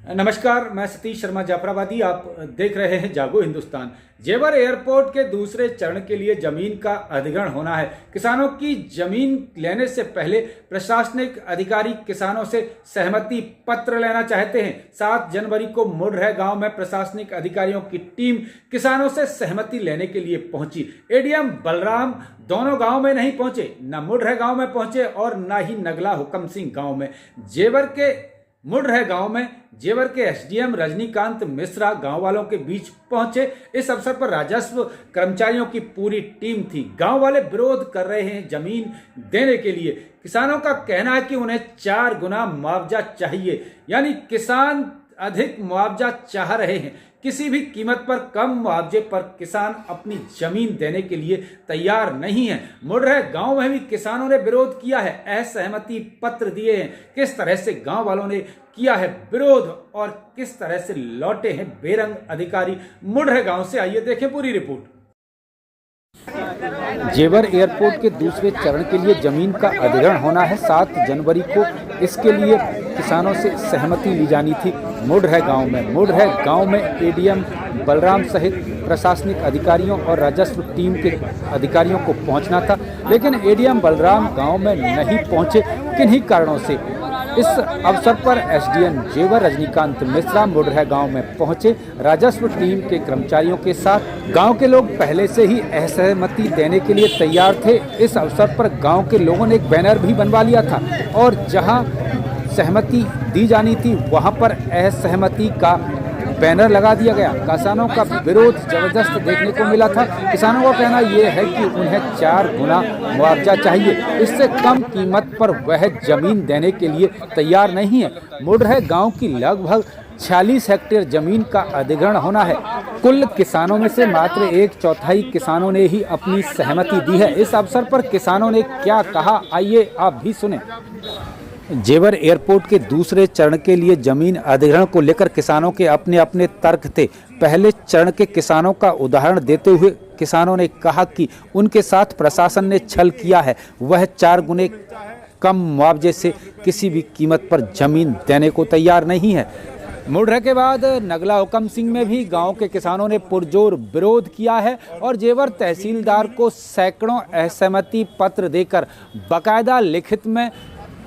नमस्कार, मैं सतीश शर्मा जाफराबादी। आप देख रहे हैं जागो हिंदुस्तान। जेवर एयरपोर्ट के दूसरे चरण के लिए जमीन का अधिग्रहण होना है। किसानों की जमीन लेने से पहले प्रशासनिक अधिकारी किसानों से सहमति पत्र लेना चाहते हैं। 7 जनवरी को मुढ़रह गांव में प्रशासनिक अधिकारियों की टीम किसानों से सहमति लेने के लिए पहुंची। एडीएम बलराम दोनों गांव में नहीं पहुंचे, न मुढ़रह गांव में पहुंचे और न ही नगला हुकम सिंह गांव में। मुढ़रह गांव में जेवर के एसडीएम रजनीकांत मिश्रा गांव वालों के बीच पहुंचे। इस अवसर पर राजस्व कर्मचारियों की पूरी टीम थी। गांव वाले विरोध कर रहे हैं जमीन देने के लिए। किसानों का कहना है कि उन्हें 4 गुना मुआवजा चाहिए, यानी किसान अधिक मुआवजा चाह रहे हैं। किसी भी कीमत पर कम मुआवजे पर किसान अपनी जमीन देने के लिए तैयार नहीं है। मुढ़रह गांव में भी किसानों ने विरोध किया है, असहमति पत्र दिए हैं। किस तरह से गांव वालों ने किया है विरोध और किस तरह से लौटे हैं बेरंग अधिकारी मुढ़रह गांव से, आइए देखें पूरी रिपोर्ट। जेवर एयरपोर्ट के दूसरे चरण के लिए जमीन का अधिग्रहण होना है। 7 जनवरी को इसके लिए किसानों से सहमति ली जानी थी। मुढ़रह गांव में एडीएम बलराम सहित प्रशासनिक अधिकारियों और राजस्व टीम के अधिकारियों को पहुंचना था, लेकिन एडीएम बलराम गांव में नहीं पहुंचे। किन्हीं कारणों से इस अवसर पर एसडीएम जेवर रजनीकांत मिश्रा मुढ़रह गांव में पहुंचे राजस्व टीम के कर्मचारियों के साथ। गांव के लोग पहले से ही असहमति देने के लिए तैयार थे। इस अवसर पर गांव के लोगों ने एक बैनर भी बनवा लिया था और जहां सहमति दी जानी थी वहां पर असहमति का बैनर लगा दिया गया। किसानों का विरोध जबरदस्त देखने को मिला था। किसानों का कहना यह है कि उन्हें 4 गुना मुआवजा चाहिए, इससे कम कीमत पर वह जमीन देने के लिए तैयार नहीं है। मुढ़रह गांव की लगभग 46 हेक्टेयर जमीन का अधिग्रहण होना है। कुल किसानों में से मात्र 1/4 किसानों ने ही अपनी सहमति दी है। इस अवसर पर किसानों ने क्या कहा, आइए आप भी सुने। जेवर एयरपोर्ट के दूसरे चरण के लिए जमीन अधिग्रहण को लेकर किसानों के अपने अपने तर्क थे। पहले चरण के किसानों का उदाहरण देते हुए किसानों ने कहा कि उनके साथ प्रशासन ने छल किया है। वह 4 गुने कम मुआवजे से किसी भी कीमत पर जमीन देने को तैयार नहीं है। मुढ़रह के बाद नगला हुकम सिंह में भी गांव के किसानों ने पुरजोर विरोध किया है और जेवर तहसीलदार को सैकड़ों असहमति पत्र देकर बाकायदा लिखित में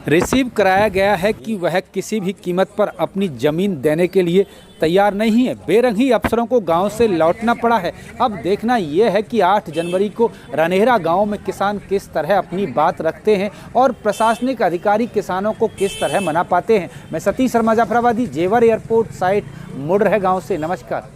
रिसीव कराया गया है कि वह किसी भी कीमत पर अपनी जमीन देने के लिए तैयार नहीं है। बेरंगी अफसरों को गांव से लौटना पड़ा है। अब देखना यह है कि 8 जनवरी को रनेहरा गांव में किसान किस तरह अपनी बात रखते हैं और प्रशासनिक अधिकारी किसानों को किस तरह मना पाते हैं। मैं सतीश शर्मा जाफराबादी, जेवर एयरपोर्ट साइट मुढ़रह गांव से। नमस्कार।